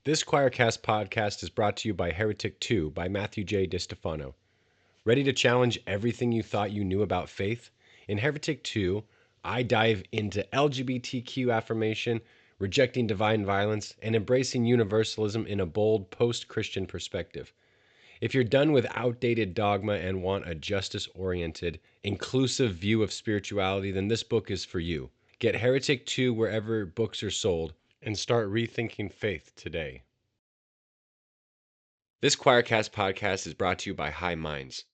This Choircast podcast is brought to you by Heretic 2 by Matthew J. DiStefano. Ready to challenge everything you thought you knew about faith? In Heretic 2, I dive into LGBTQ affirmation, rejecting divine violence, and embracing universalism in a bold post-Christian perspective. If you're done with outdated dogma and want a justice-oriented, inclusive view of spirituality, then this book is for you. Get Heretic 2 wherever books are sold and start rethinking faith today. This Choircast podcast is brought to you by High Minds.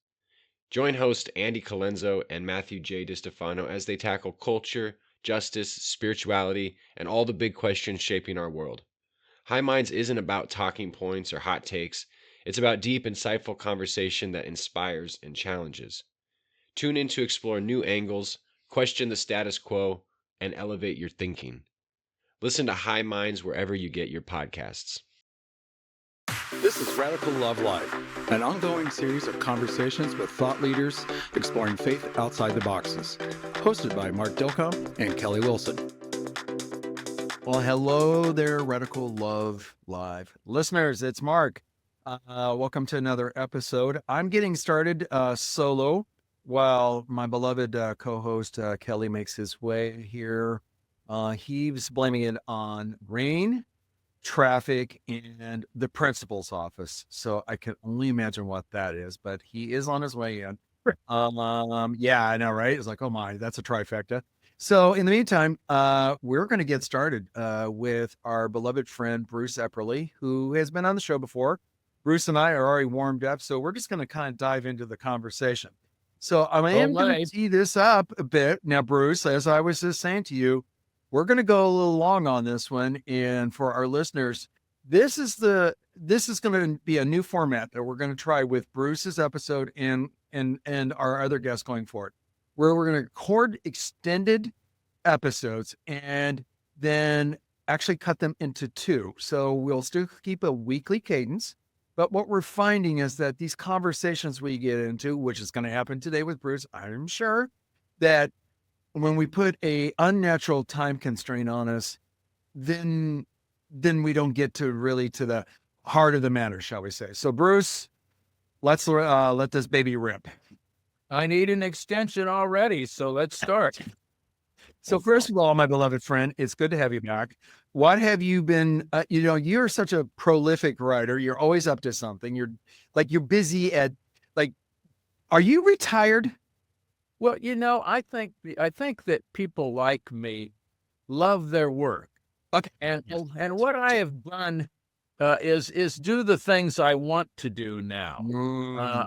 Join host Andy Colenso and Matthew J. DiStefano as they tackle culture, justice, spirituality, and all the big questions shaping our world. High Minds isn't about talking points or hot takes. It's about deep, insightful conversation that inspires and challenges. Tune in to explore new angles, question the status quo, and elevate your thinking. Listen to High Minds wherever you get your podcasts. This is Radical Love Life, an ongoing series of conversations with thought leaders exploring faith outside the boxes, hosted by Mark Dilcomb and Kelly Wilson. Well, hello there, Radical Love Live listeners. It's Mark. Welcome to another episode. I'm getting started solo while my beloved co-host Kelly makes his way here. He's blaming it on rain, traffic, and the principal's office. So I can only imagine what that is, but he is on his way in. Yeah, I know, right? It's like, oh my, that's a trifecta. So in the meantime, we're going to get started with our beloved friend, Bruce Epperly, who has been on the show before. Bruce and I are already warmed up, so we're just going to kind of dive into the conversation. So I am going to tee this up a bit. Now, Bruce, as I was just saying to you, we're going to go a little long on this one. And for our listeners, this is going to be a new format that we're going to try with Bruce's episode and our other guests going forward, where we're going to record extended episodes and then actually cut them into two. So we'll still keep a weekly cadence. But what we're finding is that these conversations we get into, which is going to happen today with Bruce, I'm sure that when we put a unnatural time constraint on us, then we don't get to really to the heart of the matter, shall we say. So Bruce, let's let this baby rip. I need an extension already, so let's start. So first of all, my beloved friend, it's good to have you back. What have you been, you're such a prolific writer. You're always up to something. You're busy at, are you retired? Well, I think that people like me love their work. Okay. And what I have done is do the things I want to do now.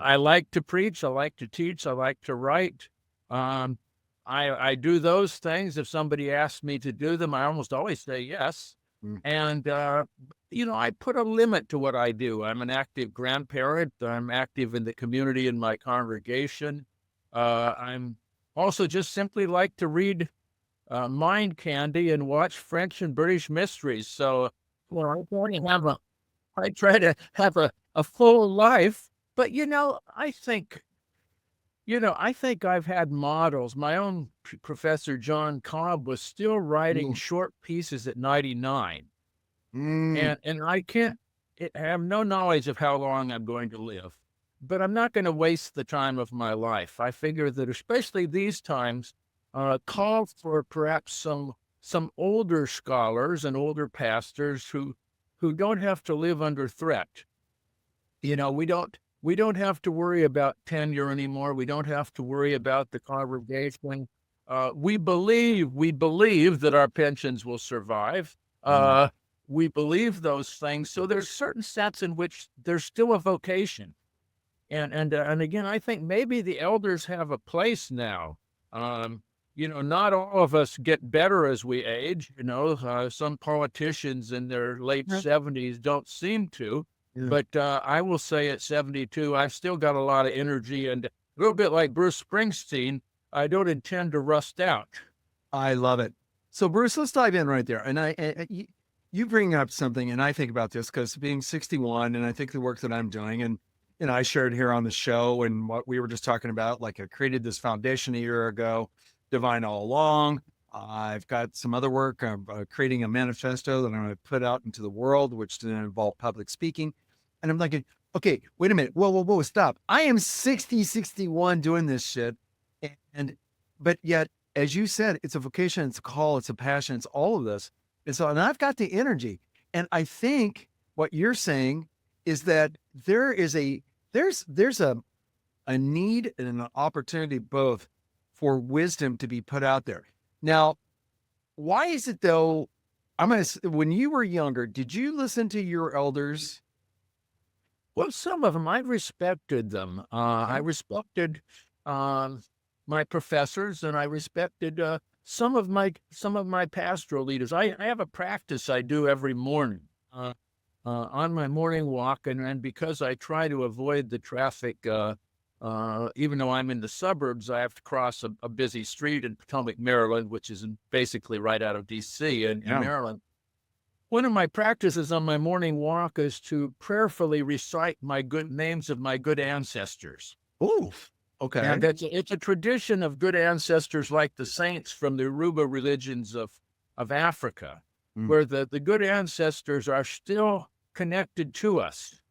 I like to preach. I like to teach. I like to write. I do those things. If somebody asks me to do them, I almost always say yes. And, I put a limit to what I do. I'm an active grandparent. I'm active in the community in my congregation. I'm also just simply like to read Mind Candy and watch French and British mysteries. So, I try to have a full life. But, I think I've had models. My own professor, John Cobb, was still writing short pieces at 99. And I have no knowledge of how long I'm going to live. But I'm not going to waste the time of my life. I figure that especially these times call for perhaps some older scholars and older pastors who don't have to live under threat. We don't have to worry about tenure anymore. We don't have to worry about the congregation. We believe that our pensions will survive. We believe those things. So there's certain sets in which there's still a vocation. And again, I think maybe the elders have a place now. Not all of us get better as we age. Some politicians in their late 70s don't seem to. Yeah. But I will say at 72, I've still got a lot of energy, and a little bit like Bruce Springsteen, I don't intend to rust out. I love it. So Bruce, let's dive in right there. And you bring up something, and I think about this because being 61, and I think the work that I'm doing, and I shared here on the show and what we were just talking about, like I created this foundation a year ago, Divine All Along. I've got some other work. I'm creating a manifesto that I'm going to put out into the world, which is going to involve public speaking. And I'm thinking, okay, wait a minute. Whoa, stop. I am 60, 61 doing this shit. But yet, as you said, it's a vocation, it's a call, it's a passion, it's all of this. And I've got the energy. And I think what you're saying is that there's a need and an opportunity both for wisdom to be put out there. Now, why is it though? When you were younger, did you listen to your elders? Well, some of them, I respected them. I respected my professors, and I respected some of my pastoral leaders. I have a practice I do every morning on my morning walk, and because I try to avoid the traffic, even though I'm in the suburbs, I have to cross a busy street in Potomac, Maryland, which is basically right out of D.C. in Maryland. One of my practices on my morning walk is to prayerfully recite names of my good ancestors. Oh, okay. And it's a tradition of good ancestors like the saints from the Yoruba religions of Africa, where the good ancestors are still connected to us.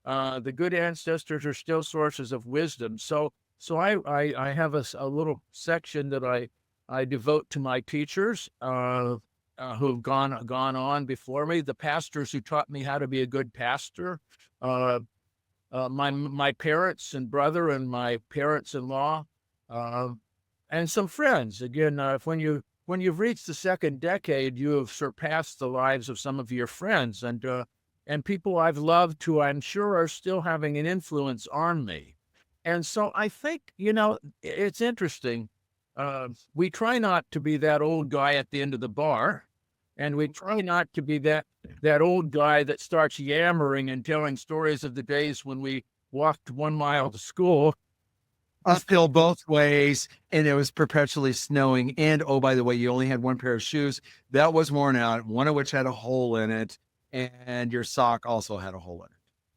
The good ancestors are still sources of wisdom. So I have a little section that I devote to my teachers who've gone on before me, the pastors who taught me how to be a good pastor, my parents and brother and my parents-in-law, and some friends. Again, when you've reached the second decade, you have surpassed the lives of some of your friends and people I've loved who I'm sure are still having an influence on me. And so I think, it's interesting. We try not to be that old guy at the end of the bar, and we try not to be that old guy that starts yammering and telling stories of the days when we walked 1 mile to school. Uphill both ways, and it was perpetually snowing. And oh, by the way, you only had one pair of shoes that was worn out, one of which had a hole in it, and your sock also had a hole in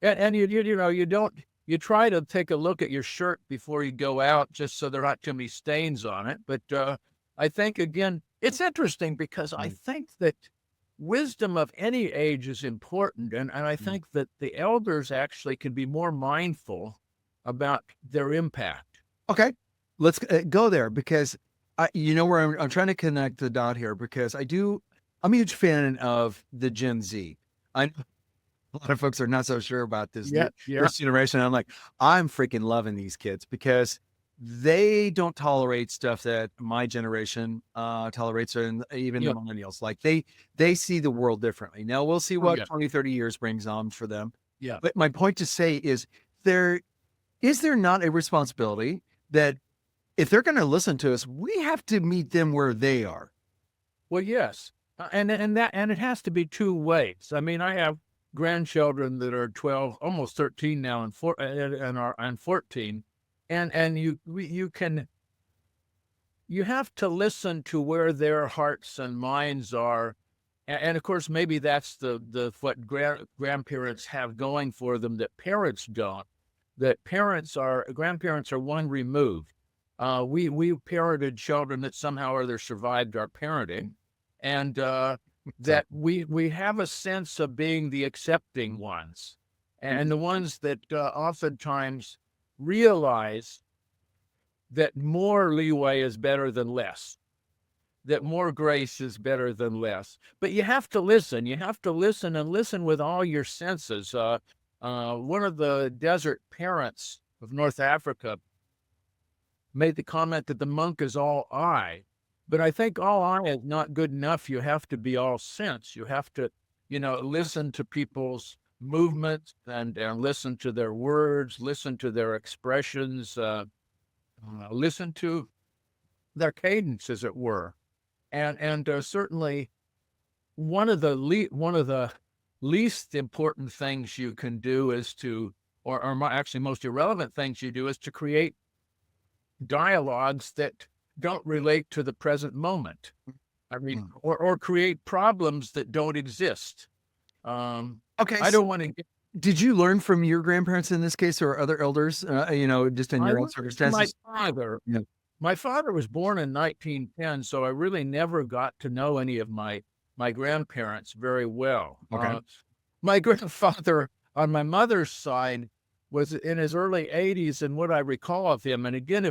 it. And you try to take a look at your shirt before you go out, just so there aren't too many stains on it. But I think, again, it's interesting because I think that wisdom of any age is important. And I think that the elders actually can be more mindful about their impact. Okay, let's go there, because where I'm trying to connect the dot here, because I'm a huge fan of the Gen Z. I know a lot of folks are not so sure about this first generation. I'm freaking loving these kids because they don't tolerate stuff that my generation tolerates, and even the millennials. Like they see the world differently. Now we'll see what 20, 30 years brings on for them. Yeah. But my point to say is there not a responsibility that if they're going to listen to us, we have to meet them where they are? Well, yes. And it has to be two ways. I mean, I have grandchildren that are 12, almost 13 now, and 14. And you have to listen to where their hearts and minds are. And of course, maybe that's what grandparents have going for them that parents don't. That grandparents are one removed. We parented children that somehow or other survived our parenting. And that we have a sense of being the accepting ones, and the ones that oftentimes realize that more leeway is better than less, that more grace is better than less. But you have to listen. You have to listen, and listen with all your senses. One of the desert parents of North Africa made the comment that the monk is all eye. But I think all eye is not good enough. You have to be all sense. You have to, listen to people's movements and listen to their words, listen to their expressions, listen to their cadence, as it were. And certainly one of the least important things you can do is to, or actually most irrelevant things you do, is to create dialogues that don't relate to the present moment. I mean, or create problems that don't exist. Okay. I don't want to. Did you learn from your grandparents in this case, or other elders? Just in your own circumstances? My father. Yeah. My father was born in 1910, so I really never got to know any of my grandparents very well. Okay. My grandfather on my mother's side was in his early 80s, and what I recall of him, and again,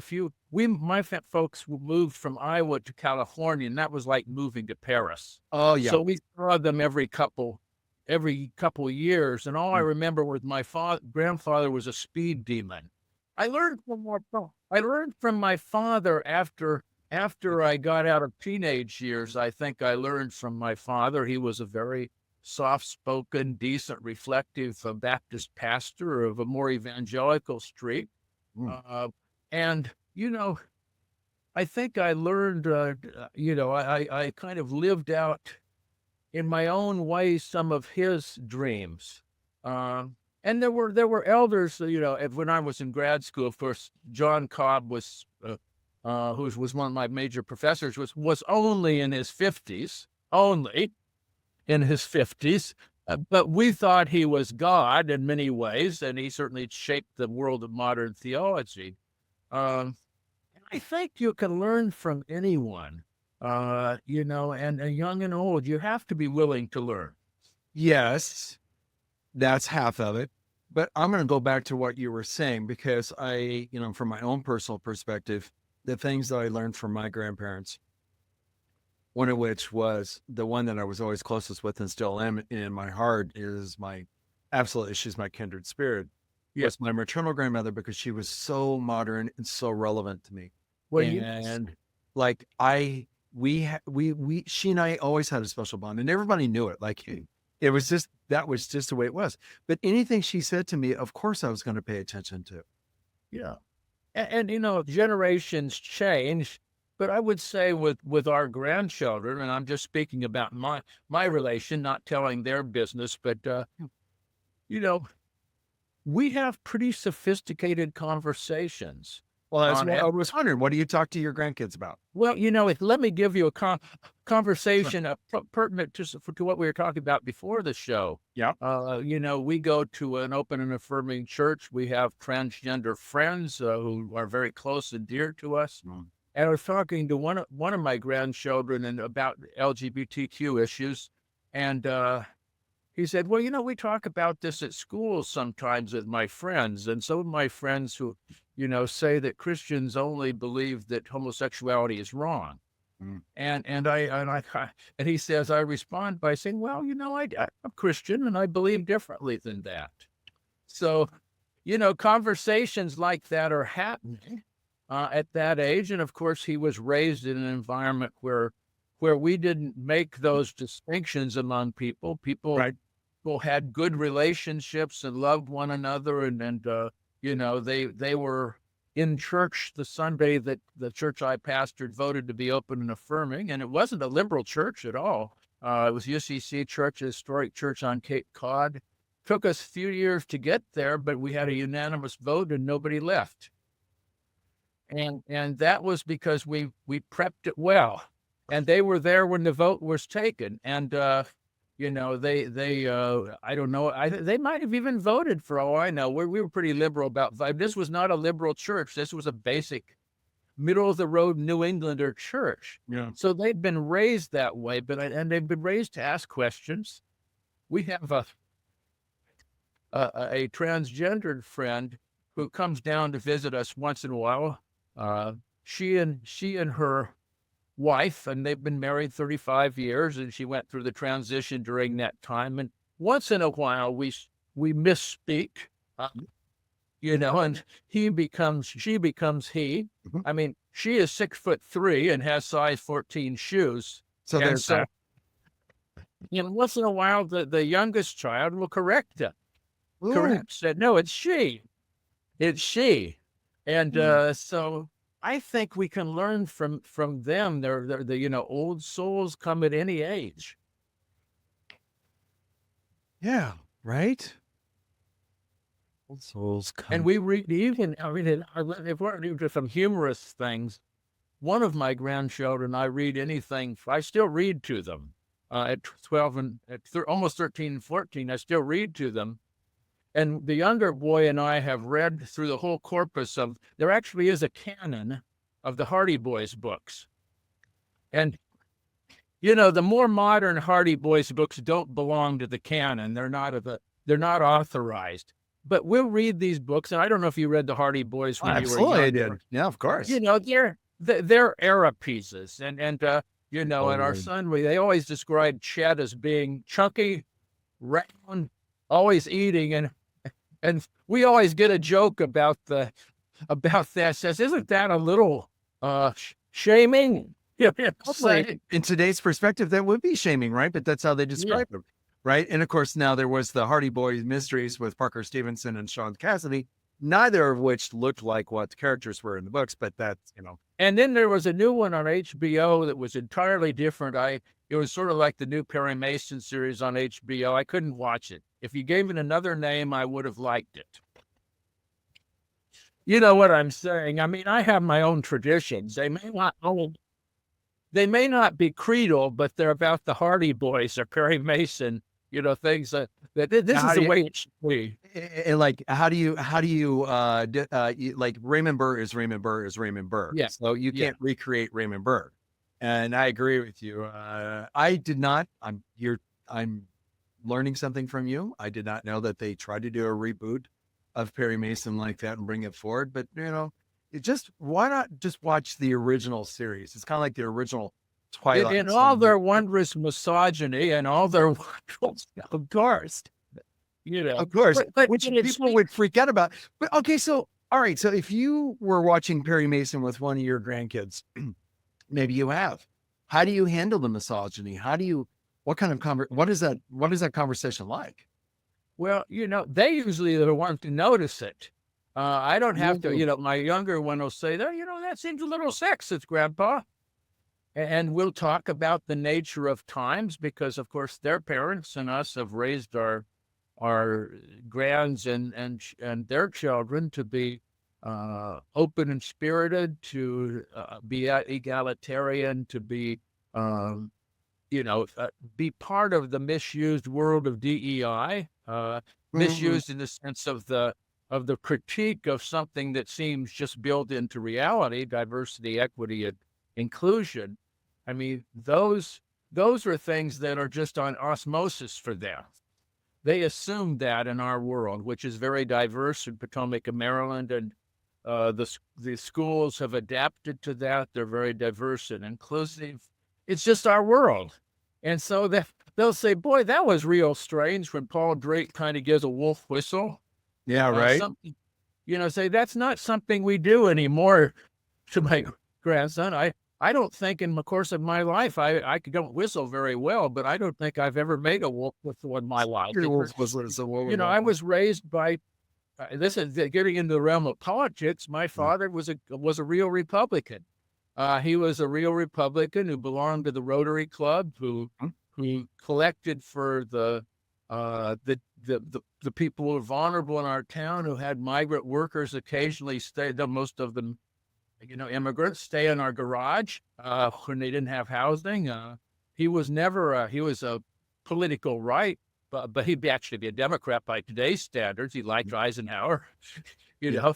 my folks moved from Iowa to California, and that was like moving to Paris. Oh, yeah. So we saw them every couple years, and all I Mm. remember was my grandfather was a speed demon. I learned from my father after I got out of teenage years. I think I learned from my father. He was a very soft-spoken, decent, reflective Baptist pastor of a more evangelical streak. Mm. And, I think I learned, I kind of lived out in my own way some of his dreams. And there were elders, when I was in grad school. Of course, John Cobb was, who was one of my major professors, was only in his 50s, but we thought he was God in many ways, and he certainly shaped the world of modern theology. I think you can learn from anyone, and young and old. You have to be willing to learn. Yes, that's half of it. But I'm going to go back to what you were saying, because from my own personal perspective, the things that I learned from my grandparents, one of which was the one that I was always closest with and still am in my heart, she's my kindred spirit. Yes. Was my maternal grandmother, because she was so modern and so relevant to me. Well, And like she and I always had a special bond, and everybody knew it. Like that was just the way it was. But anything she said to me, of course I was going to pay attention to. yeah. And generations change, but I would say with our grandchildren, and I'm just speaking about my relation, not telling their business, but we have pretty sophisticated conversations. Well, that's what I was wondering. What do you talk to your grandkids about? Well, let me give you a conversation pertinent to what we were talking about before the show. Yeah. We go to an open and affirming church. We have transgender friends who are very close and dear to us. Mm. And I was talking to one of my grandchildren and about LGBTQ issues, and he said, well, we talk about this at school sometimes with my friends, and some of my friends who, say that Christians only believe that homosexuality is wrong. Mm. And he says, I respond by saying, well, I'm Christian and I believe differently than that. So, conversations like that are happening at that age. And of course, he was raised in an environment where we didn't make those distinctions among people. People had good relationships and loved one another, and they were in church the Sunday that the church I pastored voted to be open and affirming, and it wasn't a liberal church at all. It was UCC Church, a historic church on Cape Cod. Took us a few years to get there, but we had a unanimous vote and nobody left. And that was because we prepped it well, and they were there when the vote was taken, and they I don't know, they might have even voted for all I know. We were pretty liberal about this was not a liberal church. This was a basic middle of the road New Englander church. Yeah. So they'd been raised that way, and they've been raised to ask questions. We have a transgendered friend who comes down to visit us once in a while. She and her wife, and they've been married 35 years, and she went through the transition during that time. And once in a while, we misspeak, and she becomes he. Mm-hmm. I mean, she is 6'3" and has size 14 shoes. So there's that. Once in a while, the youngest child will correct her. Said, no, it's she. It's she. And so I think we can learn from them. They're old souls come at any age. Yeah, right. Old souls come. And we read if we're into some humorous things, one of my grandchildren, I still read to them at 12 and almost 13 and 14. I still read to them. And the younger boy and I have read through the whole corpus there actually is a canon of the Hardy Boys books. And, you know, the more modern Hardy Boys books don't belong to the canon. They're not authorized. But we'll read these books, and I don't know if you read the Hardy Boys when you were Absolutely, I younger. did. Yeah, of course. You know, they're era pieces, and you know, and our Totally. son, they always described Chet as being chunky, round, always eating, and we always get a joke about that. Says, isn't that a little shaming? Yeah, Totally. In today's perspective, that would be shaming, right? But that's how they describe them, right? And of course, now there was the Hardy Boys Mysteries with Parker Stevenson and Sean Cassidy, neither of which looked like what the characters were in the books, but that's, you know. And then there was a new one on HBO that was entirely different. It was sort of like the new Perry Mason series on HBO. I couldn't watch it. If you gave it another name, I would have liked it. You know what I'm saying? I mean, I have my own traditions. They may not be creedal, but they're about the Hardy Boys or Perry Mason, you know, things that this is the way it should be. And like, how do you like Raymond Burr is Raymond Burr is Raymond Burr. Yeah. So you can't recreate Raymond Burr. And I agree with you. I did not, I'm learning something from you. I did not know that they tried to do a reboot of Perry Mason like that and bring it forward. But, you know, why not just watch the original series? It's kind of like the original Twilight. In all their wondrous misogyny and all their of course, you know, of course, but which people would freak out about. But okay, so all right, so if you were watching Perry Mason with one of your grandkids, maybe you have, how do you handle the misogyny? What is that conversation like? Well, you know, they usually are the ones to notice it. I don't have to, you know, my younger one will say, you know, that seems a little sexist, Grandpa. And we'll talk about the nature of times because, of course, their parents and us have raised our grands and their children to be open and spirited, to be egalitarian, to be, you know, be part of the misused world of DEI, misused in the sense of the critique of something that seems just built into reality, diversity, equity, and inclusion. I mean, those are things that are just on osmosis for them. They assume that in our world, which is very diverse in Potomac and Maryland, and the schools have adapted to that. They're very diverse and inclusive. It's just our world. And so they'll say, boy, that was real strange when Paul Drake kind of gives a wolf whistle. Yeah, right. You know, say that's not something we do anymore to my grandson. I don't think in the course of my life, I don't whistle very well, but I don't think I've ever made a wolf whistle in my life. Your wolf whistle is a wolf. You know, I was raised by, this is getting into the realm of politics. My father was a real Republican. He was a real Republican who belonged to the Rotary Club, who collected for the people who were vulnerable in our town, who had migrant workers occasionally stay. Most of them, you know, immigrants stay in our garage when they didn't have housing. He was never he was a political right, but he'd actually be a Democrat by today's standards. He liked Eisenhower, you know,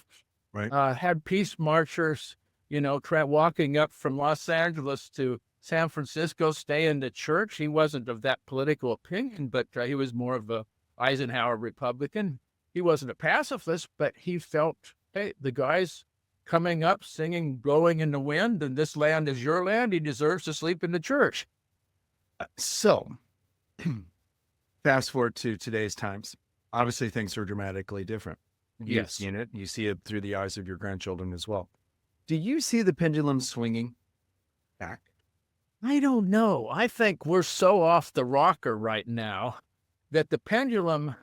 right. Had peace marchers, you know, walking up from Los Angeles to San Francisco, staying to church. He wasn't of that political opinion, but he was more of a Eisenhower Republican. He wasn't a pacifist, but he felt, hey, the guy's coming up, singing, blowing in the wind, and this land is your land. He deserves to sleep in the church. So, fast forward to today's times. Obviously, things are dramatically different. You've seen it. You see it through the eyes of your grandchildren as well. Do you see the pendulum swinging back? I don't know. I think we're so off the rocker right now that the pendulum,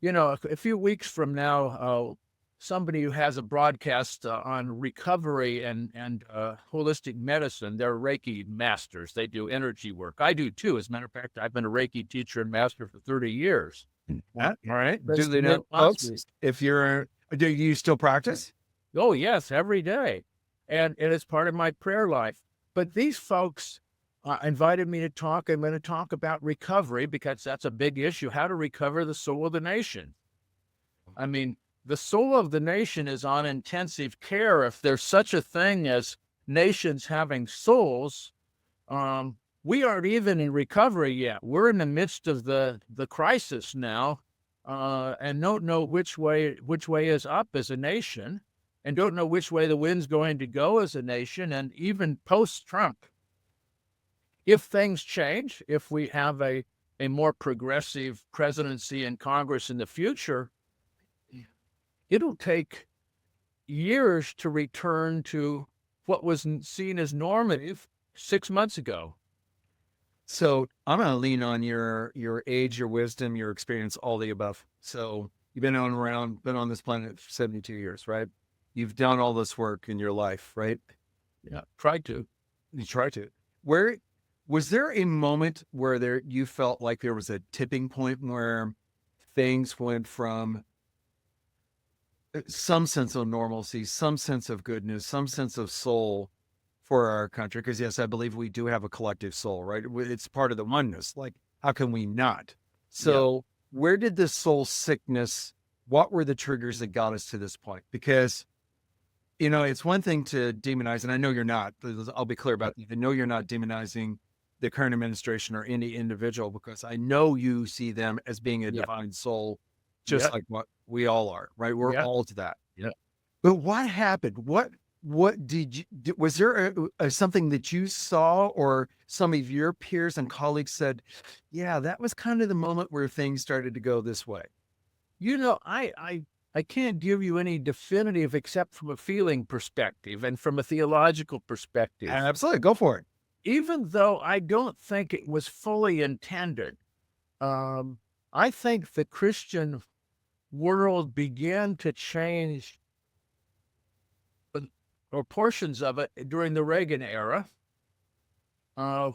you know, a few weeks from now, somebody who has a broadcast on recovery and holistic medicine, they're Reiki masters. They do energy work. I do too. As a matter of fact, I've been a Reiki teacher and master for 30 years. All right. Do they know, folks, do you still practice? Oh, yes, every day. And it's part of my prayer life. But these folks invited me to talk. I'm going to talk about recovery because that's a big issue, how to recover the soul of the nation. I mean, the soul of the nation is on intensive care if there's such a thing as nations having souls, we aren't even in recovery yet. We're in the midst of the crisis now, and don't know which way is up as a nation, and don't know which way the wind's going to go as a nation. And even post-Trump, if things change, if we have a more progressive presidency and Congress in the future, it'll take years to return to what was seen as normative 6 months ago. So I'm going to lean on your age, your wisdom, your experience, all the above. So you've been on this planet for 72 years, right? You've done all this work in your life, right? Yeah, tried to. You tried to. Where was there a moment where you felt like there was a tipping point where things went from some sense of normalcy, some sense of goodness, some sense of soul for our country? Because yes, I believe we do have a collective soul, right? It's part of the oneness. Like, how can we not? So where did this soul sickness, what were the triggers that got us to this point? Because, it's one thing to demonize, and I know you're not. I'll be clear about that. I know you're not demonizing the current administration or any individual, because I know you see them as being a divine soul, just like what we all are, right? We're all to that. Yeah. But what happened? What was there something that you saw, or some of your peers and colleagues said, yeah, that was kind of the moment where things started to go this way? I can't give you any definitive except from a feeling perspective and from a theological perspective. Absolutely. Go for it. Even though I don't think it was fully intended, I think the Christian world began to change, or portions of it, during the Reagan era,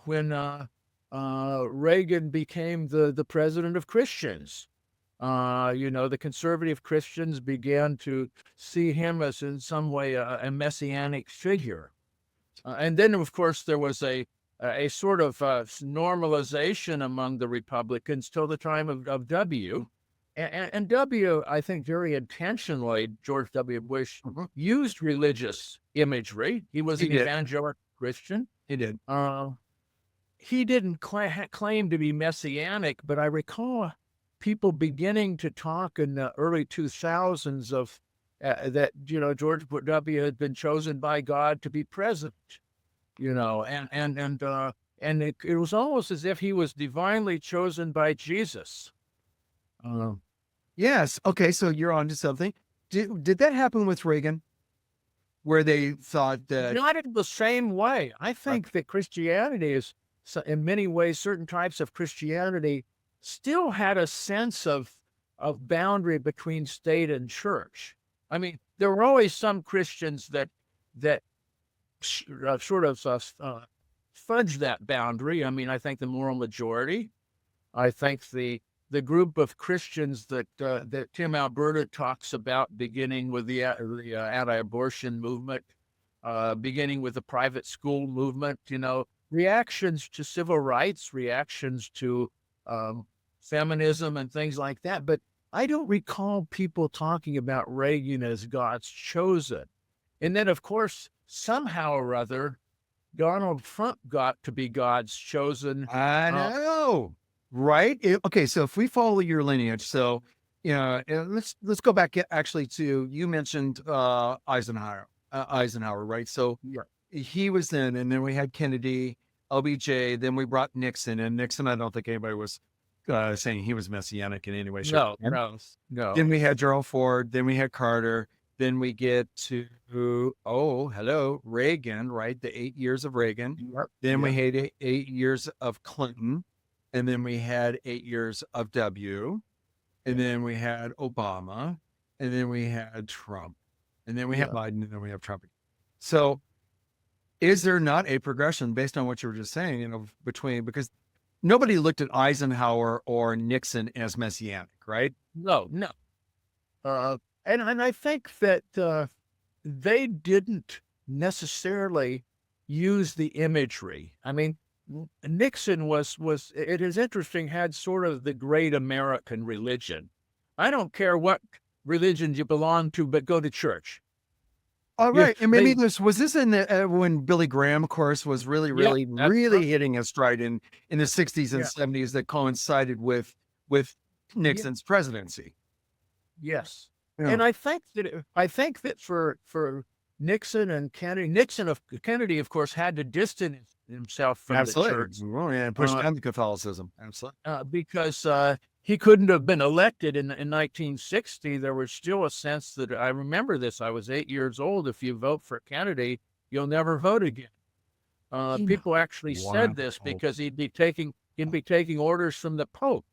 when Reagan became the president of Christians. The conservative Christians began to see him as in some way a messianic figure. And then, of course, there was a sort of normalization among the Republicans till the time of W. And W, I think very intentionally, George W. Bush used religious imagery. He was an evangelical Christian. He did. He didn't claim to be messianic, but I recall people beginning to talk in the early 2000s of that, George W. had been chosen by God to be president, and it was almost as if he was divinely chosen by Jesus. Yes. Okay. So you're onto something. Did that happen with Reagan, where they thought that? Not in the same way. I think that Christianity is, in many ways, certain types of Christianity still had a sense of boundary between state and church. I mean, there were always some Christians that sort of fudge that boundary. I mean, I think the moral majority. I think the group of Christians that Tim Alberta talks about, beginning with the anti-abortion movement, beginning with the private school movement, reactions to civil rights, reactions to feminism and things like that. But I don't recall people talking about Reagan as God's chosen. And then, of course, somehow or other, Donald Trump got to be God's chosen. I know, right? Okay, so if we follow your lineage, so let's go back actually to, you mentioned Eisenhower, right? So he was then, and then we had Kennedy, LBJ, then we brought Nixon, and Nixon, I don't think anybody was saying he was messianic in any way. No. Then we had Gerald Ford, then we had Carter, then we get to, Reagan, right? The 8 years of Reagan. Then we had 8 years of Clinton, and then we had 8 years of W, and then we had Obama, and then we had Trump, and then we had Biden, and then we have Trump. So is there not a progression based on what you were just saying, because nobody looked at Eisenhower or Nixon as messianic, right? No. And I think that they didn't necessarily use the imagery. I mean, Nixon was, it is interesting, had sort of the great American religion. I don't care what religion you belong to, but go to church. All Yeah, right. And maybe was this in the when Billy Graham, of course, was really, yeah, really, that's really right. hitting a stride in the 60s and Yeah, 70s that coincided with yeah, Nixon's presidency. yes. Yeah. And I think that for Nixon and Kennedy, Kennedy, of course, had to distance himself from the church Absolutely. Oh, yeah, push uh, down the Catholicism. Absolutely. because he couldn't have been elected in 1960. There was still a sense that I remember this. I was 8 years old. If you vote for Kennedy, you'll never vote again. People actually said this Wow. because he'd be taking orders from the Pope,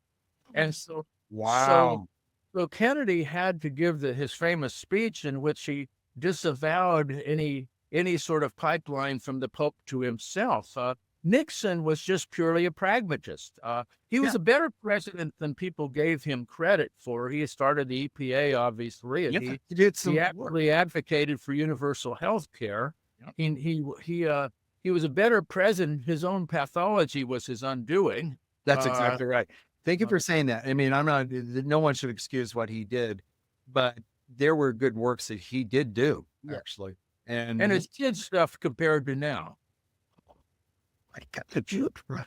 and so Wow. so Kennedy had to give his famous speech in which he disavowed any sort of pipeline from the Pope to himself. Nixon was just purely a pragmatist. He was Yeah. a better president than people gave him credit for. He started the EPA, obviously, and Yeah. He did he some work. actually advocated for universal health care. Yep. He was a better president. His own pathology was his undoing. That's Uh, exactly right. Thank you uh, for saying that. I mean, no one should excuse what he did, but there were good works that he did do, Yeah. actually. and And his kid stuff compared to now. I got the truth right.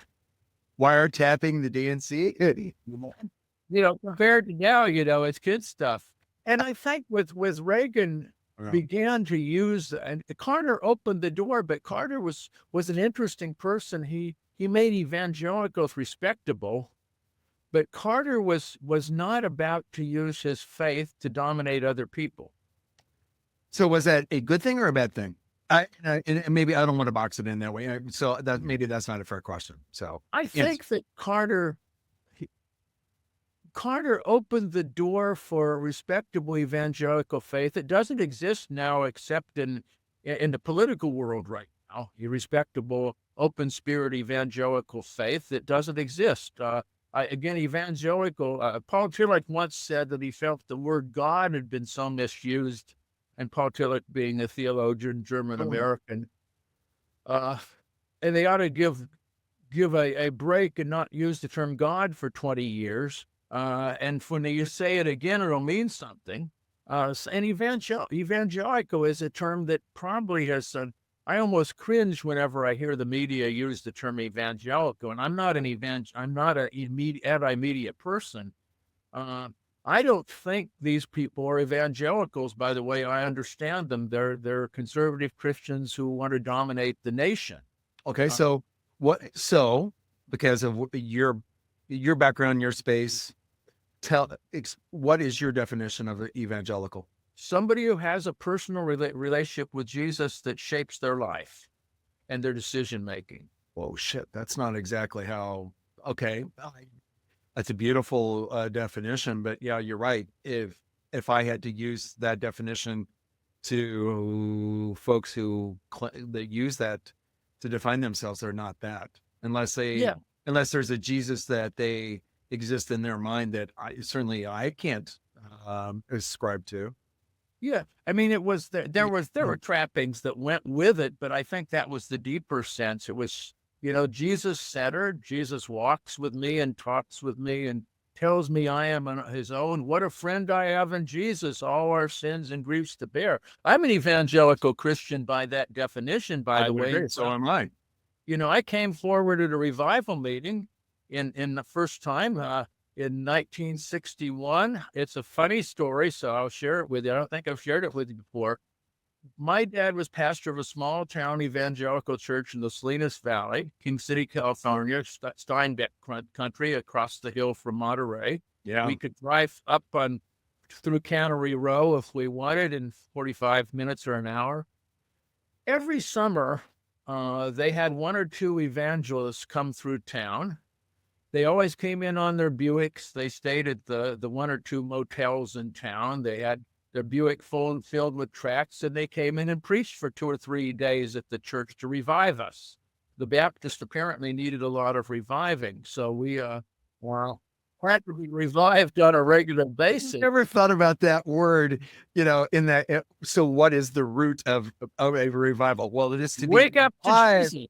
Wiretapping the DNC. Compared to now, it's kid stuff. And I think with Reagan Yeah. began to use, and Carter opened the door, but Carter was an interesting person. He made evangelicals respectable, but Carter was not about to use his faith to dominate other people. So was that a good thing or a bad thing? And maybe I don't want to box it in that way. So that maybe that's not a fair question. So I think that Carter opened the door for a respectable evangelical faith. It doesn't exist now except in the political world right now. A respectable, open spirit evangelical faith that doesn't exist. Again, evangelical. Paul Tillich once said that he felt the word God had been so misused, and Paul Tillich being a theologian, German American, and they ought to give a break and not use the term God for 20 years. And when you say it again, it'll mean something. And evangelical is a term that probably has. I almost cringe whenever I hear the media use the term evangelical, and I'm not an anti-media person. I don't think these people are evangelicals. By the way, I understand them. They're conservative Christians who want to dominate the nation. okay, so what? So because of your background, your space, what is your definition of an evangelical? Somebody who has a personal relationship with Jesus that shapes their life and their decision making. Whoa, shit! That's not exactly how. Okay, that's a beautiful definition, but yeah, you're right. If I had to use that definition to folks that use that to define themselves, they're not that unless there's a Jesus that they exist in their mind that I can't ascribe to. Yeah, I mean, it was there were trappings that went with it, but I think that was the deeper sense. It was, Jesus centered. Jesus walks with me and talks with me and tells me I am his own. What a friend I have in Jesus, all our sins and griefs to bear. I'm an evangelical Christian by that definition, by the way. So am I. I came forward at a revival meeting in the first time in 1961. It's a funny story, so I'll share it with you. I don't think I've shared it with you before. My dad was pastor of a small town evangelical church in the Salinas Valley, King City, California, Steinbeck country, across the hill from Monterey. Yeah. We could drive up through Cannery Row if we wanted in 45 minutes or an hour. Every summer, they had one or two evangelists come through town. They always came in on their Buicks. They stayed at the one or two motels in town. They had their Buick filled with tracts, and they came in and preached for 2 or 3 days at the church to revive us. The Baptists apparently needed a lot of reviving, so we had to be revived on a regular basis. I never thought about that word, in that. So what is the root of a revival? Well, it is to wake up to alive. Jesus.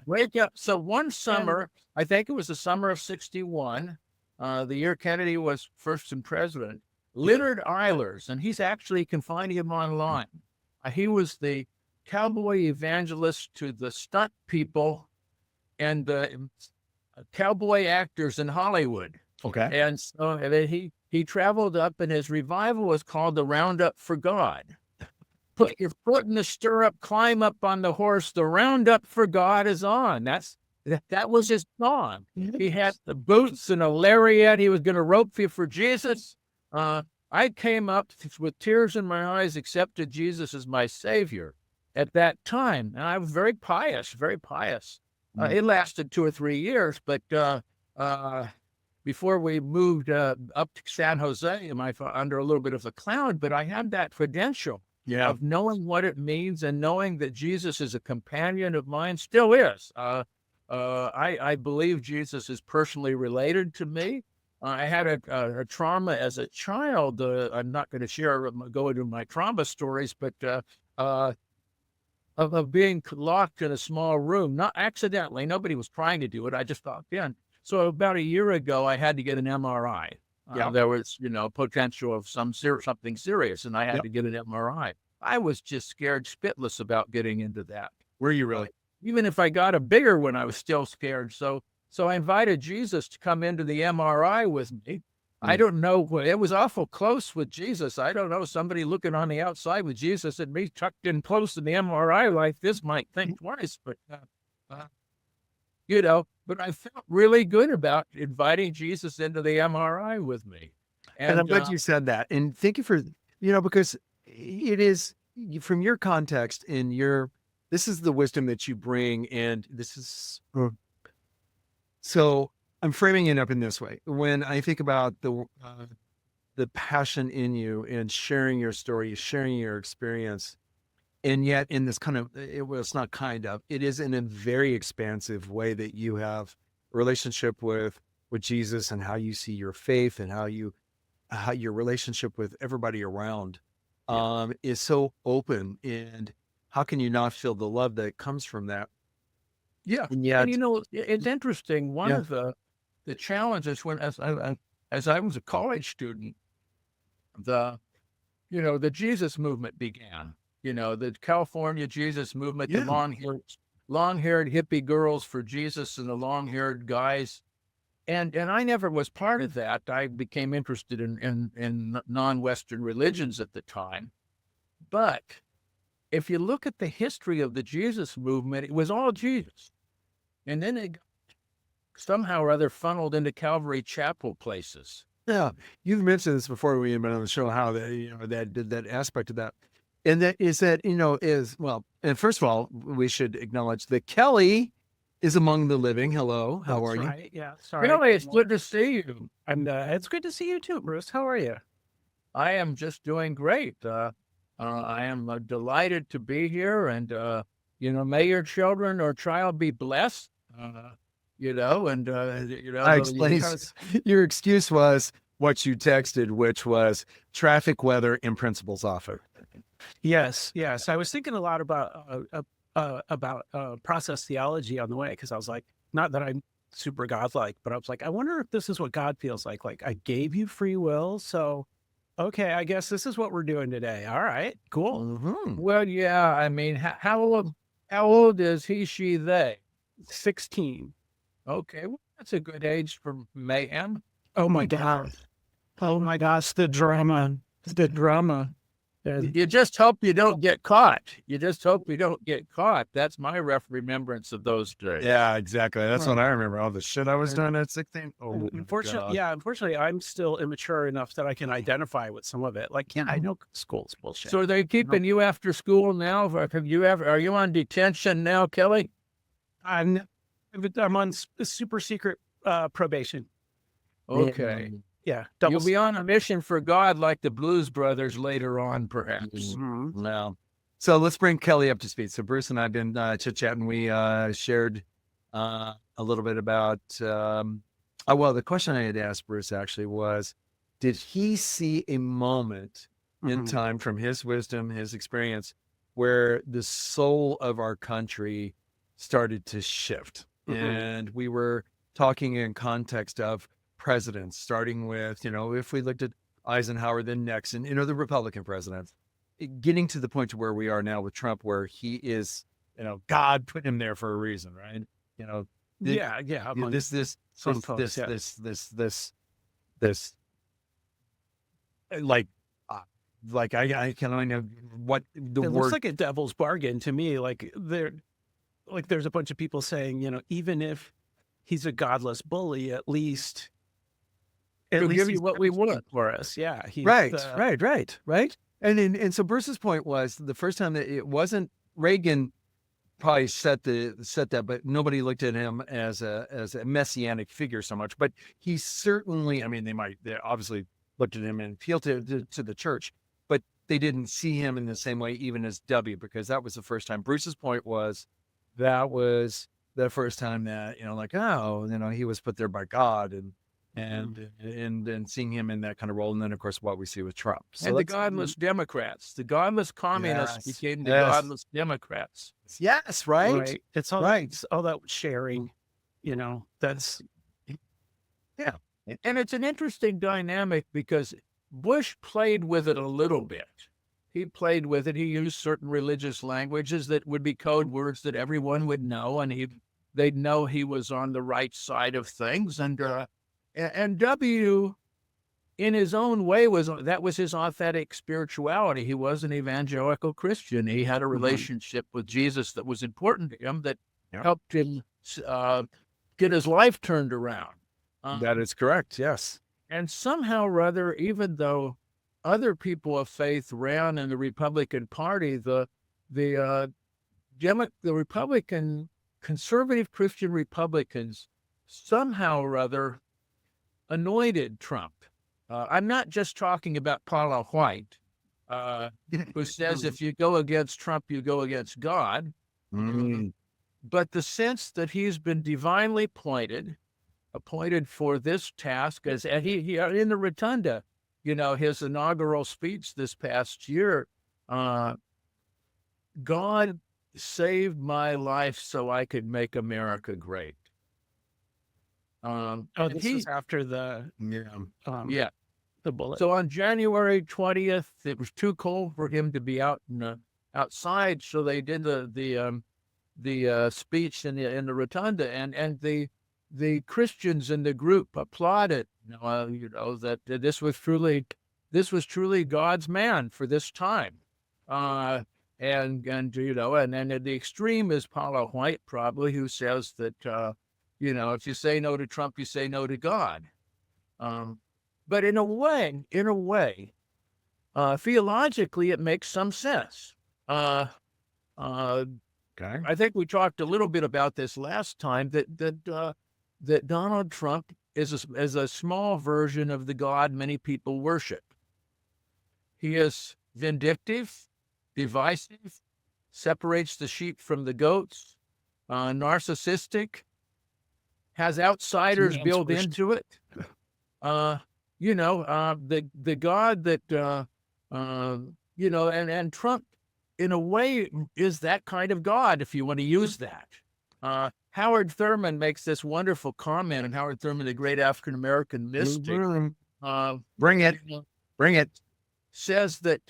Wake up. So one summer, I think it was the summer of 61, the year Kennedy was first in president, Leonard Eilers, and he's actually, you can find him online. He was the cowboy evangelist to the stunt people and the cowboy actors in Hollywood. Okay. And so and then he traveled up, and his revival was called the Roundup for God. Put your foot in the stirrup, climb up on the horse. The Roundup for God is on. That was his song. He had the boots and a lariat. He was going to rope you for Jesus. I came up with tears in my eyes, accepted Jesus as my Savior at that time. And I was very pious, very pious. It lasted 2 or 3 years, but before we moved up to San Jose, am I under a little bit of a cloud, but I had that credential of knowing what it means and knowing that Jesus is a companion of mine, still is. I believe Jesus is personally related to me. I had a trauma as a child. I'm not going to go into my trauma stories, but of being locked in a small room, not accidentally. Nobody was trying to do it. I just walked in. So about a year ago, I had to get an MRI. There was, potential of something serious, and I had to get an MRI. I was just scared spitless about getting into that. Were you really? Even if I got a bigger one, I was still scared. So I invited Jesus to come into the MRI with me. I don't know. It was awful close with Jesus. I don't know. Somebody looking on the outside with Jesus and me tucked in close in the MRI like this might think twice. But, but I felt really good about inviting Jesus into the MRI with me. And I'm glad you said that. And thank you for, because it is from your context and this is the wisdom that you bring. And this is, so I'm framing it up in this way. When I think about the passion in you and sharing your story, sharing your experience, and yet in this it is in a very expansive way that you have a relationship with Jesus and how you see your faith and how your relationship with everybody around is so open. And how can you not feel the love that comes from that? Yeah. And yet, it's interesting. One of the challenges as I was a college student, the Jesus movement began. The California Jesus movement, the long-haired hippie girls for Jesus and the long-haired guys. And I never was part of that. I became interested in non-Western religions at the time. But if you look at the history of the Jesus movement, it was all Jesus. And then it somehow or other funneled into Calvary Chapel places. Yeah. You've mentioned this before we went on the show, how that aspect of that. And that is and first of all, we should acknowledge that Kelly is among the living. Hello. How are you? Right. Yeah. Sorry. Really, it's good to see you. And it's good to see you too, Bruce. How are you? I am just doing great. I am delighted to be here, and may your children or child be blessed. I explained your excuse was what you texted, which was traffic, weather, and principal's office. Yes. I was thinking a lot about process theology on the way, because I was like, not that I'm super godlike, but I was like, I wonder if this is what God feels like. Like, I gave you free will, so okay, I guess this is what we're doing today. All right, cool. Mm-hmm. Well, yeah. I mean, how old is he, she, they? 16. Okay, well, that's a good age for mayhem. Oh my God. Oh my gosh, the drama. You just hope you don't get caught. That's my remembrance of those days. Yeah, exactly. That's what I remember. All the shit I was doing at 16. Oh, unfortunately, I'm still immature enough that I can identify with some of it. Like, I know school's bullshit. So are they keeping you after school now? Are you on detention now, Kelly? I'm on super secret probation. Okay. Yeah. You'll be on a mission for God like the Blues Brothers later on, perhaps. Mm-hmm. Well, so let's bring Kelly up to speed. So Bruce and I have been chit-chatting. We shared a little bit about, the question I had asked Bruce actually was, did he see a moment in time from his wisdom, his experience, where the soul of our country started to shift? And we were talking in context of presidents, starting with, if we looked at Eisenhower, then Nixon, the Republican presidents, getting to the point to where we are now with Trump, where he is, God put him there for a reason, right? Yeah. Among some folks, yeah. This like I can only know what the It word. looks like a devil's bargain to me. There's a bunch of people saying, even if he's a godless bully, at least He'll give you he's what we want. for us. Yeah. Right. And so Bruce's point was the first time that it wasn't Reagan probably set that, but nobody looked at him as a messianic figure so much. But he certainly, they obviously looked at him and appealed to the church, but they didn't see him in the same way even as W, because that was the first time. Bruce's point was that was the first time that, he was put there by God and seeing him in that kind of role. And then, of course, what we see with Trump. So the godless Democrats, the godless communists became the godless Democrats. Yes, right. Right. It's all Right. It's all that sharing, that's. Yeah. And it's an interesting dynamic because Bush played with it a little bit. He played with it. He used certain religious languages that would be code words that everyone would know, and they'd know he was on the right side of things. And W, in his own way, that was his authentic spirituality. He was an evangelical Christian. He had a relationship with Jesus that was important to him, that helped him get his life turned around. That is correct. Yes. And somehow or other, even though other people of faith ran in the Republican Party, the Republican, conservative Christian Republicans somehow or other anointed Trump. I'm not just talking about Paula White, who says if you go against Trump, you go against God. But the sense that he's been divinely appointed for this task, as he in the rotunda, his inaugural speech this past year, God saved my life so I could make America great. This is after the the bullet. So on January 20th, it was too cold for him to be outside, so they did the speech in the rotunda, and the Christians in the group applauded, that this was truly God's man for this time. And the extreme is Paula White, probably, who says that, if you say no to Trump, you say no to God. But in a way, theologically, it makes some sense. Okay. I think we talked a little bit about this last time, that Donald Trump is a small version of the God many people worship. He is vindictive, divisive, separates the sheep from the goats, narcissistic, has outsiders built into it. The God that, and Trump, in a way, is that kind of God, if you want to use that. Howard Thurman makes this wonderful comment, and Howard Thurman, the great African-American mystic, Bring it. says that,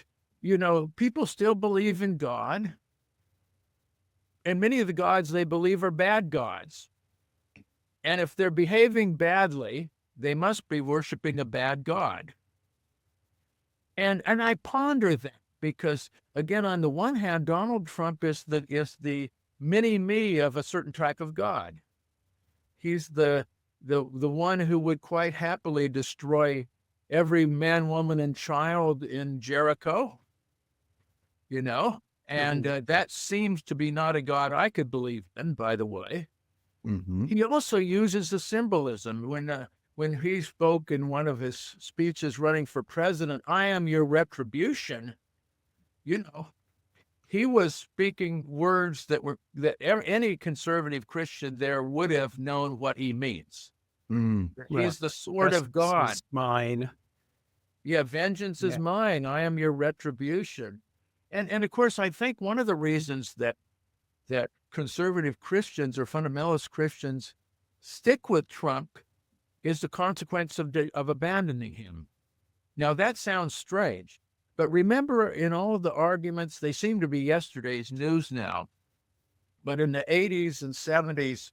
people still believe in God, and many of the gods they believe are bad gods. And if they're behaving badly, they must be worshiping a bad God. And I ponder that because, again, on the one hand, Donald Trump is the mini-me of a certain type of God. He's the one who would quite happily destroy every man, woman, and child in Jericho, and that seems to be not a God I could believe in, by the way. He also uses the symbolism. When he spoke in one of his speeches running for president, I am your retribution, he was speaking words that any conservative Christian there would have known what he means. He's the sword of God. Mine. Yeah, vengeance is mine. I am your retribution. And of course, I think one of the reasons that conservative Christians or fundamentalist Christians stick with Trump is the consequence of abandoning him. Now, that sounds strange, But remember, in all of the arguments, they seem to be yesterday's news now. But in the 80s and 70s,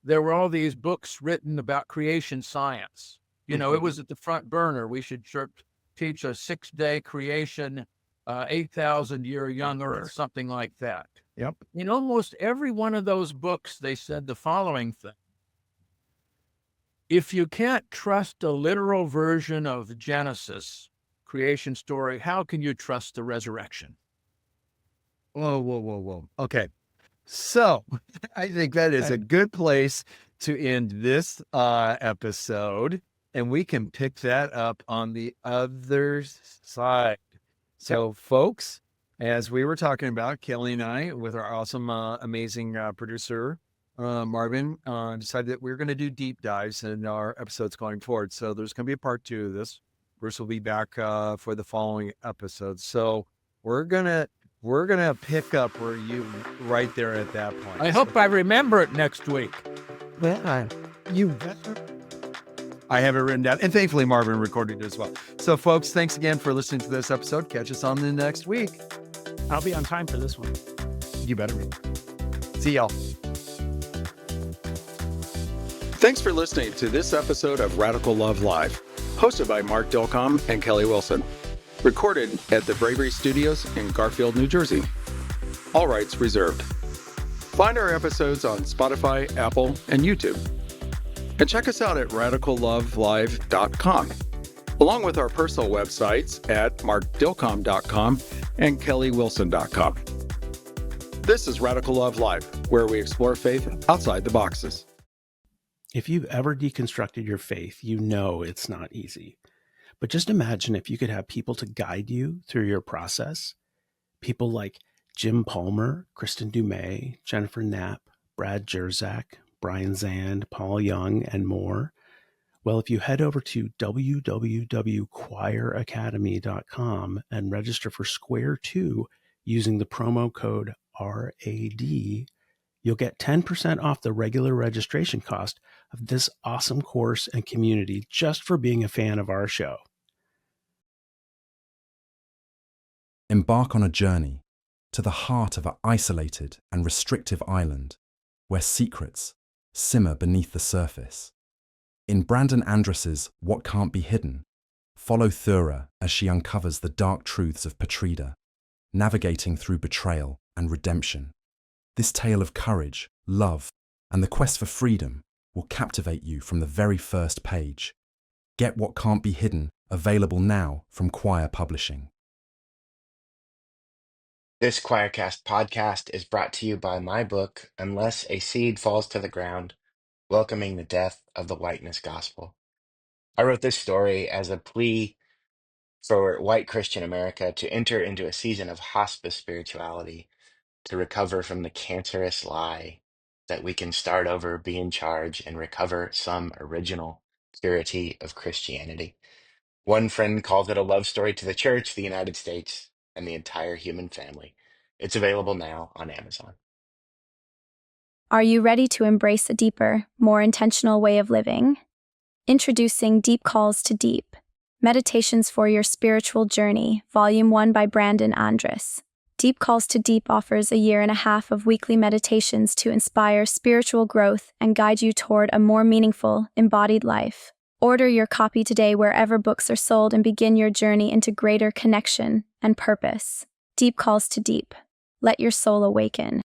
there were all these books written about creation science. You know, it was at the front burner. We should teach a 6-day creation, 8,000 year young Earth, something like that. Yep. In almost every one of those books, they said the following thing. If you can't trust a literal version of Genesis creation story, how can you trust the resurrection? Whoa. Okay. So I think that is a good place to end this episode, and we can pick that up on the other side. So, folks, as we were talking about, Kelly and I, with our awesome, amazing producer, Marvin, decided that we're going to do deep dives in our episodes going forward. So there's going to be a part 2 of this. Bruce will be back for the following episode. So we're gonna pick up where you right there at that point. I hope I remember it next week. Well, I have it written down, and thankfully Marvin recorded it as well. So, folks, thanks again for listening to this episode. Catch us on the next week. I'll be on time for this one. You better be. See y'all. Thanks for listening to this episode of Radical Love Live, hosted by Mark Dilcom and Kelly Wilson. Recorded at the Bravery Studios in Garfield, New Jersey. All rights reserved. Find our episodes on Spotify, Apple, and YouTube. And check us out at radicallovelive.com, along with our personal websites at markdilcom.com and kellywilson.com. This is Radical Love Live, where we explore faith outside the boxes. If you've ever deconstructed your faith, you know it's not easy. But just imagine if you could have people to guide you through your process. People like Jim Palmer, Kristen Dumais, Jennifer Knapp, Brad Jerzak, Brian Zand, Paul Young, and more. Well, if you head over to www.choiracademy.com and register for Square 2 using the promo code RAD, you'll get 10% off the regular registration cost of this awesome course and community just for being a fan of our show. Embark on a journey to the heart of an isolated and restrictive island where secrets simmer beneath the surface. In Brandon Andrus's What Can't Be Hidden, follow Thura as she uncovers the dark truths of Petrida, navigating through betrayal and redemption. This tale of courage, love, and the quest for freedom will captivate you from the very first page. Get What Can't Be Hidden, available now from Choir Publishing. This Choircast podcast is brought to you by my book, Unless a Seed Falls to the Ground, Welcoming the Death of the Whiteness Gospel. I wrote this story as a plea for white Christian America to enter into a season of hospice spirituality, to recover from the cancerous lie that we can start over, be in charge, and recover some original purity of Christianity. One friend calls it a love story to the church, the United States, and the entire human family. It's available now on Amazon. Are you ready to embrace a deeper, more intentional way of living? Introducing Deep Calls to Deep, Meditations for Your Spiritual Journey, Volume 1 by Brandon Andrus. Deep Calls to Deep offers a 1.5 years of weekly meditations to inspire spiritual growth and guide you toward a more meaningful, embodied life. Order your copy today wherever books are sold and begin your journey into greater connection and purpose. Deep Calls to Deep. Let your soul awaken.